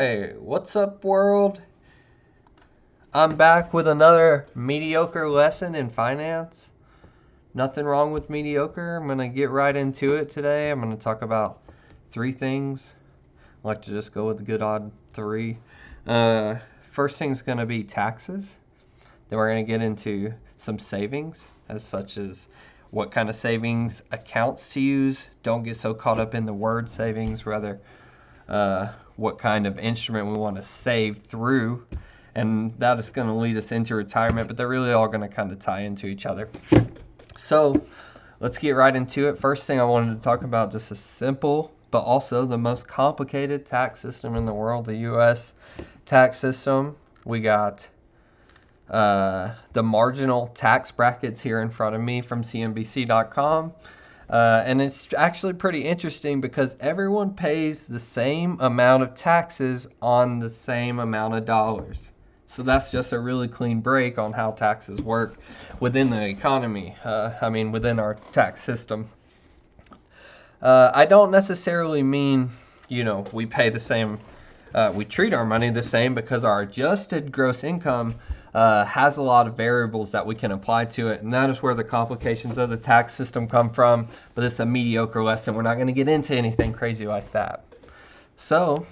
Hey, what's up, world? I'm back with another mediocre lesson in finance. Nothing wrong with mediocre. I'm going to get right into it today. I'm going to talk about three things. I like to just go with the good odd three. First thing's going to be taxes. Then we're going to get into some savings, as such as what kind of savings accounts to use. Don't get so caught up in the word savings, rather what kind of instrument we want to save through, and that is going to lead us into retirement, but they're really all going to kind of tie into each other. So let's get right into it. First thing I wanted to talk about, just a simple but also the most complicated tax system in the world, the U.S. tax system. We got the marginal tax brackets here in front of me from CNBC.com. And it's actually pretty interesting because everyone pays the same amount of taxes on the same amount of dollars. So that's just a really clean break on how taxes work within the economy. Within our tax system. I don't necessarily mean, we pay the same, we treat our money the same, because our adjusted gross income has a lot of variables that we can apply to it, and that is where the complications of the tax system come from. But it's a mediocre lesson. We're not going to get into anything crazy like that. So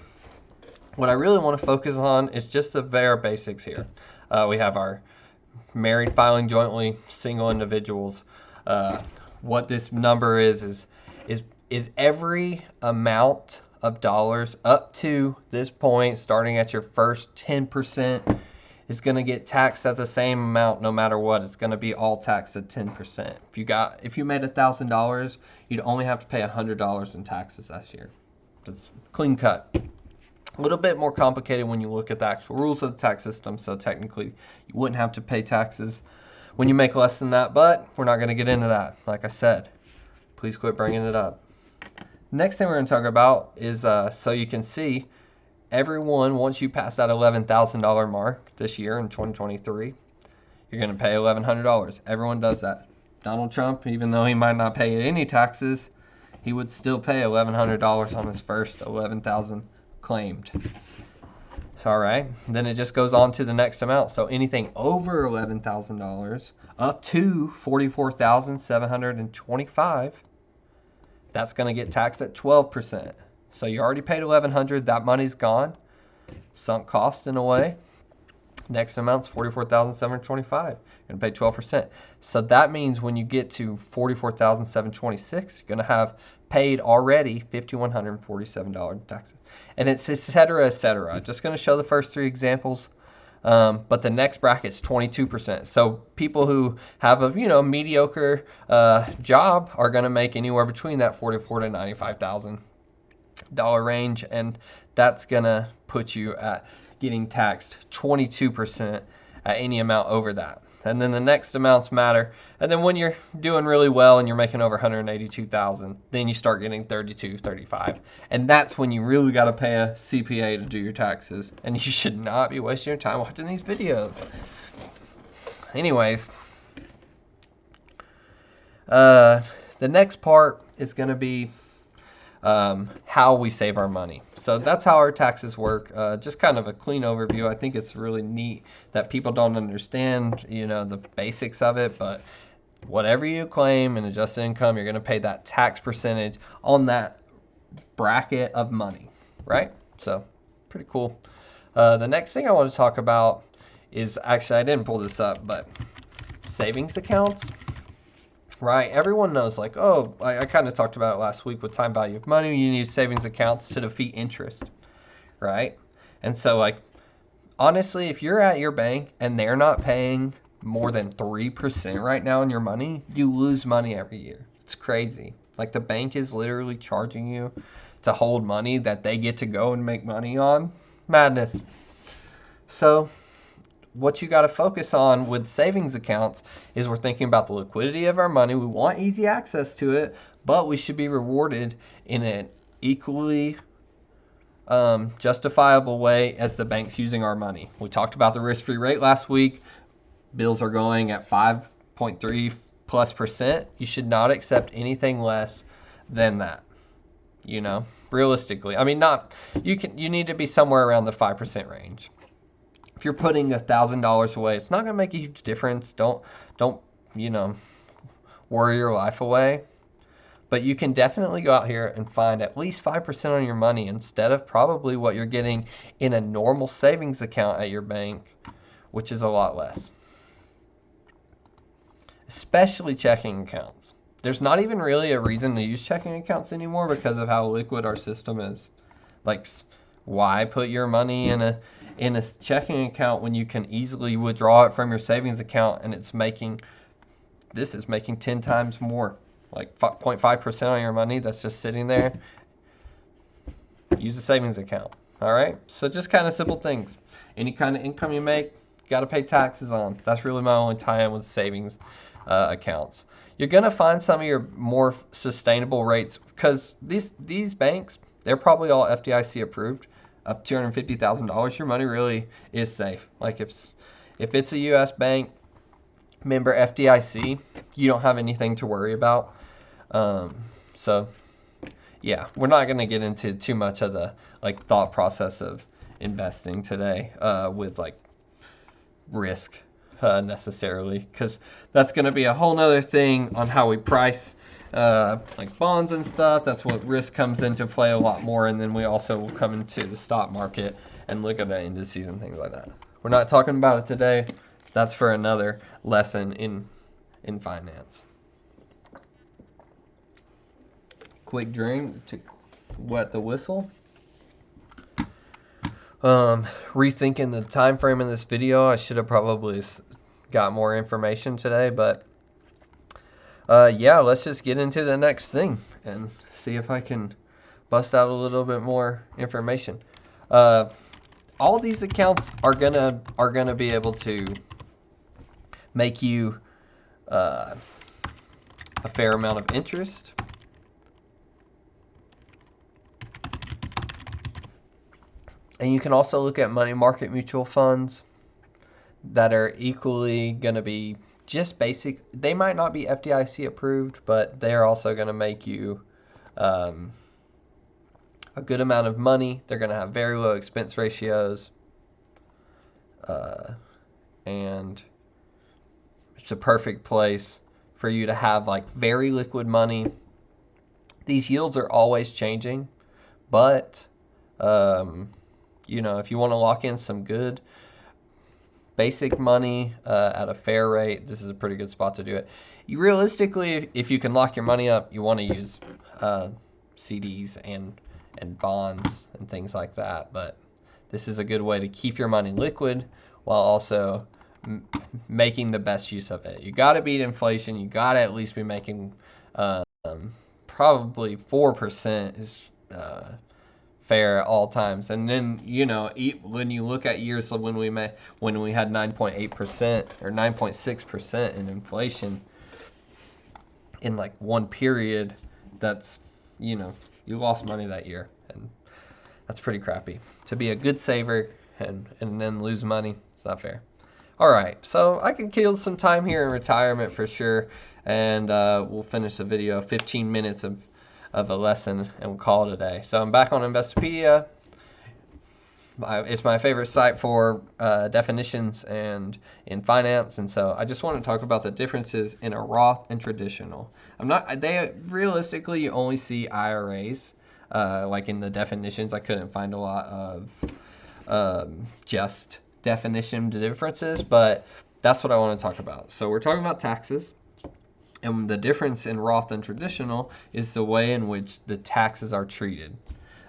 what I really want to focus on is just the bare basics here. We have our married filing jointly, single individuals. What this number is every amount of dollars up to this point, starting at your first 10%, is going to get taxed at the same amount no matter what. It's going to be all taxed at 10%. If you made $1,000, you'd only have to pay $100 in taxes that year. That's clean cut. A little bit more complicated when you look at the actual rules of the tax system. So technically, you wouldn't have to pay taxes when you make less than that. But we're not going to get into that. Like I said, please quit bringing it up. Next thing we're going to talk about is so you can see, everyone, once you pass that $11,000 mark this year in 2023, you're going to pay $1,100. Everyone does that. Donald Trump, even though he might not pay any taxes, he would still pay $1,100 on his first $11,000 claimed. So, all right. Then it just goes on to the next amount. So anything over $11,000 up to $44,725, that's going to get taxed at 12%. So you already paid $1,100. That money's gone, sunk cost in a way. Next amount's $44,725. You're going to pay 12%. So that means when you get to $44,726, you're going to have paid already $5,147 in taxes. And it's et cetera, et cetera. Just going to show the first three examples. But the next bracket's 22%. So people who have a mediocre job are going to make anywhere between that $44,000 to $95,000 range, and that's going to put you at getting taxed 22% at any amount over that. And then the next amounts matter. And then when you're doing really well and you're making over $182,000, then you start getting 32, 35. And that's when you really got to pay a CPA to do your taxes. And you should not be wasting your time watching these videos. Anyways, the next part is going to be how we save our money. So that's how our taxes work. Just kind of a clean overview. I think it's really neat that people don't understand, the basics of it, but whatever you claim in adjusted income, you're going to pay that tax percentage on that bracket of money, right? So pretty cool. The next thing I want to talk about is, actually, I didn't pull this up, but savings accounts. Right, everyone knows, I kind of talked about it last week with time value of money. You use savings accounts to defeat interest, right? And so, honestly, if you're at your bank and they're not paying more than 3% right now on your money, you lose money every year. It's crazy. The bank is literally charging you to hold money that they get to go and make money on. Madness. So what you got to focus on with savings accounts is, we're thinking about the liquidity of our money. We want easy access to it, but we should be rewarded in an equally justifiable way as the bank's using our money. We talked about the risk-free rate last week. Bills are going at 5.3+%. You should not accept anything less than that. you know, realistically. I mean, you need to be somewhere around the 5% range. If you're putting $1,000 away, it's not going to make a huge difference. Don't, you know, worry your life away. But you can definitely go out here and find at least 5% on your money instead of probably what you're getting in a normal savings account at your bank, which is a lot less. Especially checking accounts. There's not even really a reason to use checking accounts anymore because of how liquid our system is. Like, why put your money in a checking account when you can easily withdraw it from your savings account, and this is making 10 times more, like 0.5% on your money that's just sitting there. Use a savings account. All right, so just kind of simple things. Any kind of income you make, you got to pay taxes on. That's really my only tie-in with savings accounts. You're gonna find some of your more sustainable rates because these banks, they're probably all FDIC approved. Up to $250,000, your money really is safe. Like if it's a U.S. bank, member FDIC, you don't have anything to worry about. So yeah, we're not going to get into too much of the like thought process of investing today with like risk necessarily, because that's going to be a whole nother thing on how we price like bonds and stuff. That's what risk comes into play a lot more, and then we also will come into the stock market and look at the indices and things like that. We're not talking about it today. That's for another lesson in finance. Quick drink to wet the whistle. Rethinking the time frame in this video, I should have probably got more information today, but yeah, let's just get into the next thing and see if I can bust out a little bit more information. All these accounts are gonna be able to make you a fair amount of interest. And you can also look at money market mutual funds that are equally going to be just basic. They might not be FDIC approved, but they're also going to make you a good amount of money. They're going to have very low expense ratios. And it's a perfect place for you to have like very liquid money. These yields are always changing, but you know, if you want to lock in some good basic money at a fair rate, this is a pretty good spot to do it. You realistically, if you can lock your money up, you want to use CDs and bonds and things like that. But this is a good way to keep your money liquid while also making the best use of it. You got to beat inflation. You got to at least be making probably 4% is fair at all times. And then, you know, when you look at years when we had 9.8% or 9.6% in inflation in like one period, that's, you know, you lost money that year, and that's pretty crappy. To be a good saver and then lose money, it's not fair. All right, so I can kill some time here in retirement for sure, and we'll finish the video. 15 minutes of a lesson, and we'll call it a day. So I'm back on Investopedia. It's my favorite site for definitions and in finance, and so I just want to talk about the differences in a Roth and traditional. They realistically, you only see IRAs like in the definitions. I couldn't find a lot of just definition differences, but that's what I want to talk about. So we're talking about taxes. And the difference in Roth and traditional is the way in which the taxes are treated,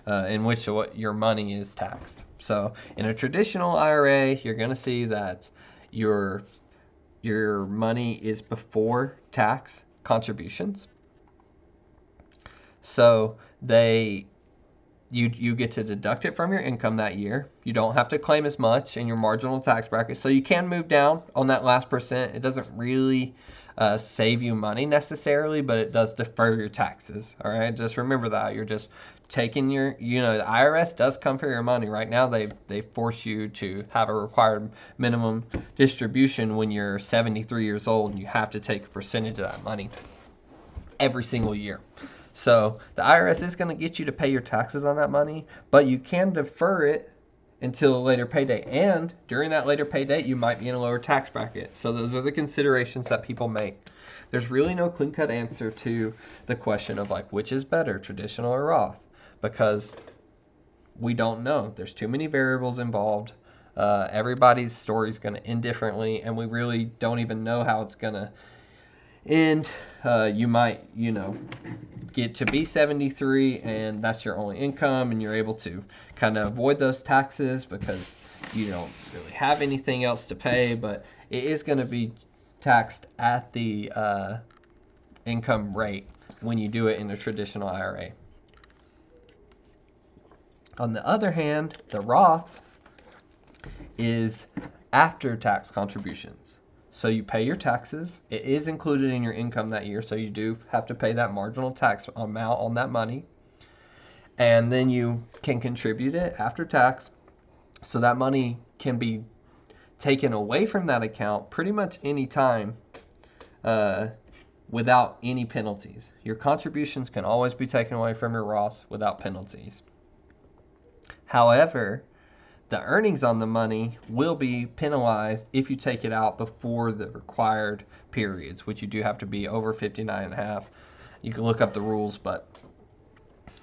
in which your money is taxed. So in a traditional IRA, you're going to see that your money is before tax contributions. So you get to deduct it from your income that year. You don't have to claim as much in your marginal tax bracket. So you can move down on that last percent. It doesn't really save you money necessarily, but it does defer your taxes. All right, just remember that. You're just taking your, you know, the IRS does come for your money. Right now, they force you to have a required minimum distribution when you're 73 years old, and you have to take a percentage of that money every single year. So the IRS is going to get you to pay your taxes on that money, but you can defer it until a later pay date. And during that later pay date, you might be in a lower tax bracket. So those are the considerations that people make. There's really no clean-cut answer to the question of like which is better, traditional or Roth, because we don't know. There's too many variables involved. Everybody's story is going to end differently, and we really don't even know how it's going to end. You might, get to be 73 and that's your only income, and you're able to kind of avoid those taxes because you don't really have anything else to pay, but it is going to be taxed at the income rate when you do it in a traditional IRA. On the other hand, the Roth is after tax contributions. So you pay your taxes. It is included in your income that year, so you do have to pay that marginal tax amount on that money. And then you can contribute it after tax. So that money can be taken away from that account pretty much any time without any penalties. Your contributions can always be taken away from your Roth without penalties. However, the earnings on the money will be penalized if you take it out before the required periods, which you do have to be over 59 and a half. You can look up the rules, but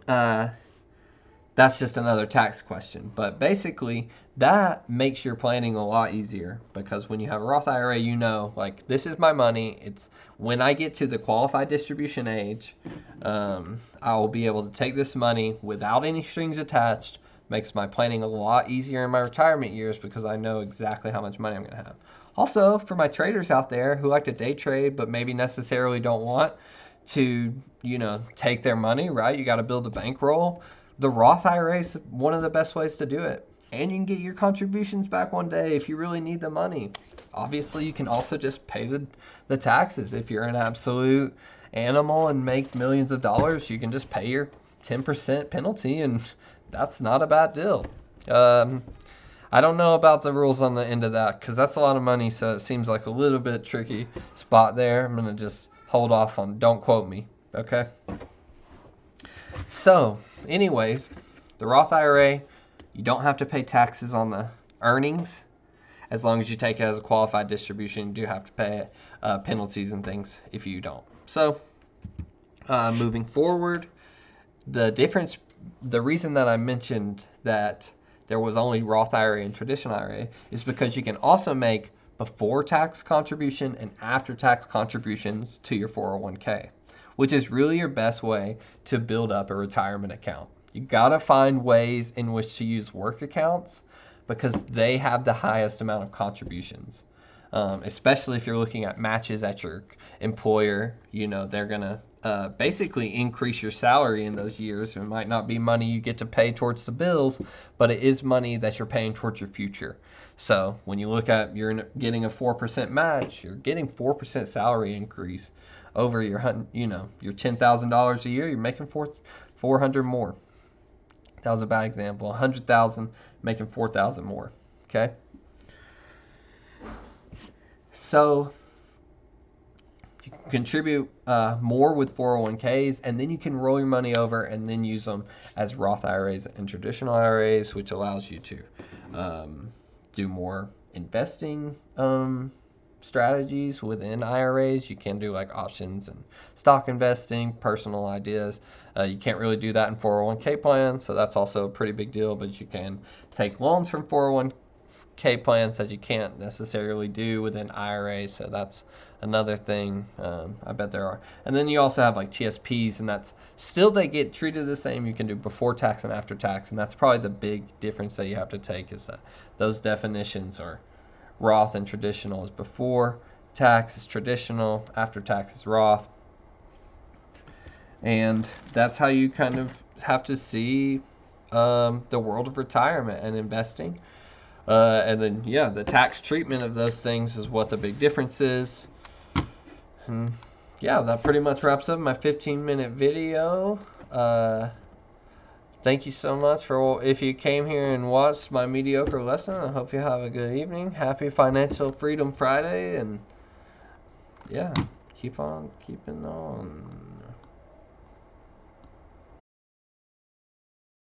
that's just another tax question. But basically, that makes your planning a lot easier, because when you have a Roth IRA, you know, like, this is my money. It's when I get to the qualified distribution age, I will be able to take this money without any strings attached. Makes my planning a lot easier in my retirement years because I know exactly how much money I'm going to have. Also, for my traders out there who like to day trade but maybe necessarily don't want to, take their money, right? You got to build a bankroll. The Roth IRA is one of the best ways to do it. And you can get your contributions back one day if you really need the money. Obviously, you can also just pay the taxes. If you're an absolute animal and make millions of dollars, you can just pay your 10% penalty, and that's not a bad deal. I don't know about the rules on the end of that because that's a lot of money, so it seems like a little bit tricky spot there. I'm going to just hold off on, don't quote me, okay? So, anyways, the Roth IRA, you don't have to pay taxes on the earnings as long as you take it as a qualified distribution. You do have to pay penalties and things if you don't. So, moving forward, the reason that I mentioned that there was only Roth IRA and traditional IRA is because you can also make before tax contribution and after tax contributions to your 401k, which is really your best way to build up a retirement account. You gotta find ways in which to use work accounts because they have the highest amount of contributions. Especially if you're looking at matches at your employer, they're gonna basically increase your salary in those years. It might not be money you get to pay towards the bills, but it is money that you're paying towards your future. So when you look at you're getting a 4% match, you're getting 4% salary increase over your $10,000 a year. You're making $400 more. That was a bad example. $100,000 making $4,000 more. Okay. So you can contribute more with 401ks, and then you can roll your money over and then use them as Roth IRAs and traditional IRAs, which allows you to do more investing strategies within IRAs. You can do like options and stock investing, personal ideas. You can't really do that in 401k plans, so that's also a pretty big deal, but you can take loans from 401k plans that you can't necessarily do within IRAs, so that's another thing. I bet there are. And then you also have like TSPs, and that's still, they get treated the same. You can do before tax and after tax, and that's probably the big difference that you have to take, is that those definitions are Roth and traditional is before tax is traditional, after tax is Roth. And that's how you kind of have to see the world of retirement and investing. And then, the tax treatment of those things is what the big difference is. And that pretty much wraps up my 15-minute video. Thank you so much if you came here and watched my mediocre lesson. I hope you have a good evening. Happy Financial Freedom Friday, and keep on keeping on.